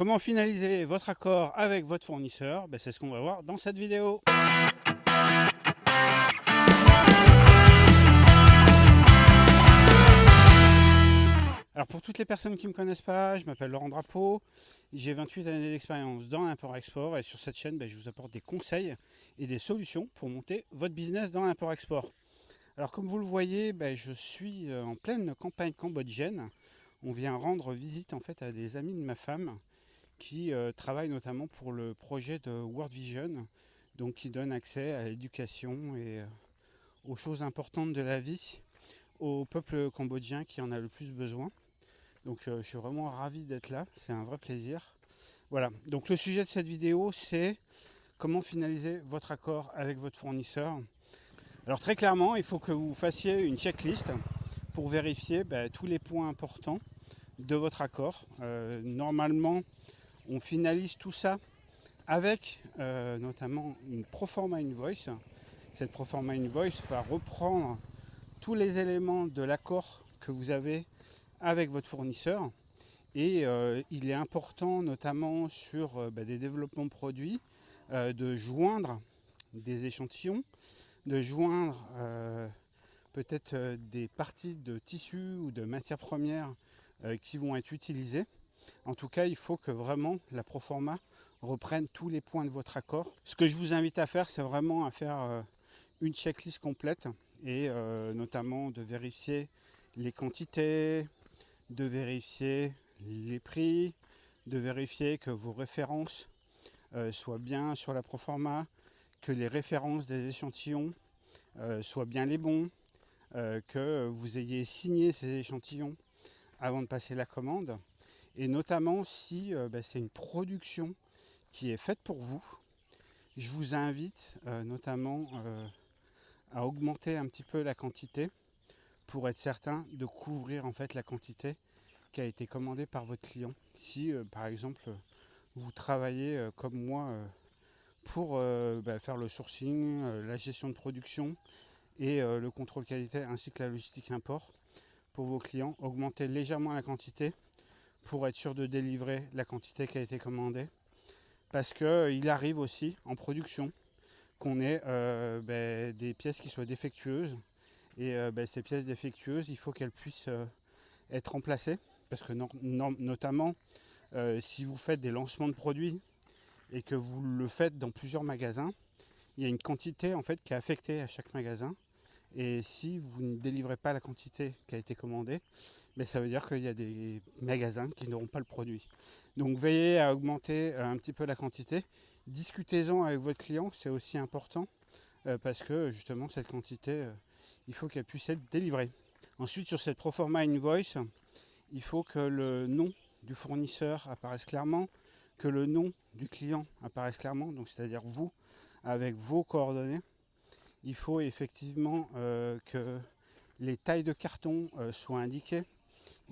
Comment finaliser votre accord avec votre fournisseur? C'est ce qu'on va voir dans cette vidéo. Alors pour toutes les personnes qui ne me connaissent pas, je m'appelle Laurent Drapeau, j'ai 28 années d'expérience dans l'import-export et sur cette chaîne, je vous apporte des conseils et des solutions pour monter votre business dans l'import-export. Alors comme vous le voyez, je suis en pleine campagne cambodgienne. On vient rendre visite en fait à des amis de ma femme qui travaillent notamment pour le projet de World Vision, donc qui donne accès à l'éducation et aux choses importantes de la vie au peuple cambodgien qui en a le plus besoin. Donc je suis vraiment ravi d'être là, c'est un vrai plaisir. Voilà, donc le sujet de cette vidéo, c'est comment finaliser votre accord avec votre fournisseur. Alors très clairement, il faut que vous fassiez une checklist pour vérifier tous les points importants de votre accord. Normalement, on finalise tout ça avec notamment une proforma invoice. Cette proforma invoice va reprendre tous les éléments de l'accord que vous avez avec votre fournisseur. Et il est important, notamment sur des développements produits, de joindre des échantillons, de joindre peut-être des parties de tissus ou de matières premières qui vont être utilisées. En tout cas, il faut que vraiment la proforma reprenne tous les points de votre accord. Ce que je vous invite à faire, c'est vraiment à faire une checklist complète et notamment de vérifier les quantités, de vérifier les prix, de vérifier que vos références soient bien sur la proforma, que les références des échantillons soient bien les bons, que vous ayez signé ces échantillons avant de passer la commande. Et notamment si c'est une production qui est faite pour vous, je vous invite notamment à augmenter un petit peu la quantité pour être certain de couvrir en fait la quantité qui a été commandée par votre client. Si par exemple vous travaillez comme moi pour faire le sourcing, la gestion de production et le contrôle qualité ainsi que la logistique import pour vos clients, augmentez légèrement la quantité pour être sûr de délivrer la quantité qui a été commandée. Parce qu'il arrive aussi en production qu'on ait des pièces qui soient défectueuses. Et ces pièces défectueuses, il faut qu'elles puissent être remplacées. Parce que notamment, si vous faites des lancements de produits et que vous le faites dans plusieurs magasins, il y a une quantité en fait qui est affectée à chaque magasin. Et si vous ne délivrez pas la quantité qui a été commandée, ça veut dire qu'il y a des magasins qui n'auront pas le produit. Donc veillez à augmenter un petit peu la quantité. Discutez-en avec votre client, c'est aussi important parce que justement cette quantité, il faut qu'elle puisse être délivrée. Ensuite sur cette proforma invoice, il faut que le nom du fournisseur apparaisse clairement, que le nom du client apparaisse clairement, donc c'est-à-dire vous avec vos coordonnées. Il faut effectivement que les tailles de carton soient indiquées.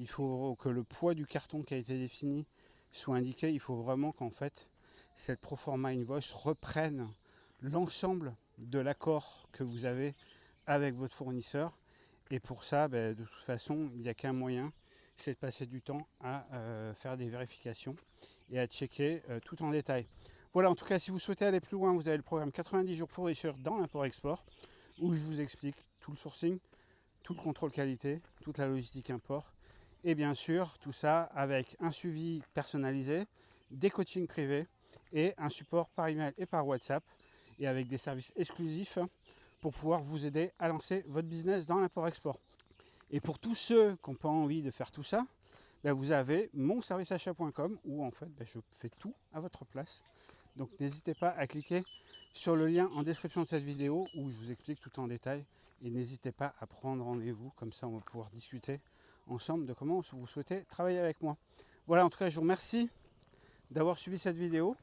Il faut que le poids du carton qui a été défini soit indiqué. Il faut vraiment qu'en fait cette proforma invoice reprenne l'ensemble de l'accord que vous avez avec votre fournisseur. Et pour ça, de toute façon, il n'y a qu'un moyen, c'est de passer du temps à faire des vérifications et à checker tout en détail. Voilà, en tout cas, si vous souhaitez aller plus loin, vous avez le programme 90 jours pour réussir dans l'import-export, où je vous explique tout le sourcing, tout le contrôle qualité, toute la logistique import, et bien sûr, tout ça avec un suivi personnalisé, des coachings privés et un support par email et par WhatsApp, et avec des services exclusifs pour pouvoir vous aider à lancer votre business dans l'import-export. Et pour tous ceux qui n'ont pas envie de faire tout ça, vous avez mon serviceachat.com où en fait je fais tout à votre place. Donc n'hésitez pas à cliquer sur le lien en description de cette vidéo où je vous explique tout en détail. Et n'hésitez pas à prendre rendez-vous, comme ça on va pouvoir discuter ensemble de comment vous souhaitez travailler avec moi. Voilà, en tout cas je vous remercie d'avoir suivi cette vidéo.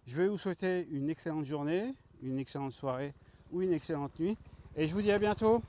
Je vais vous souhaiter une excellente journée, une excellente soirée ou une excellente nuit. Et je vous dis à bientôt.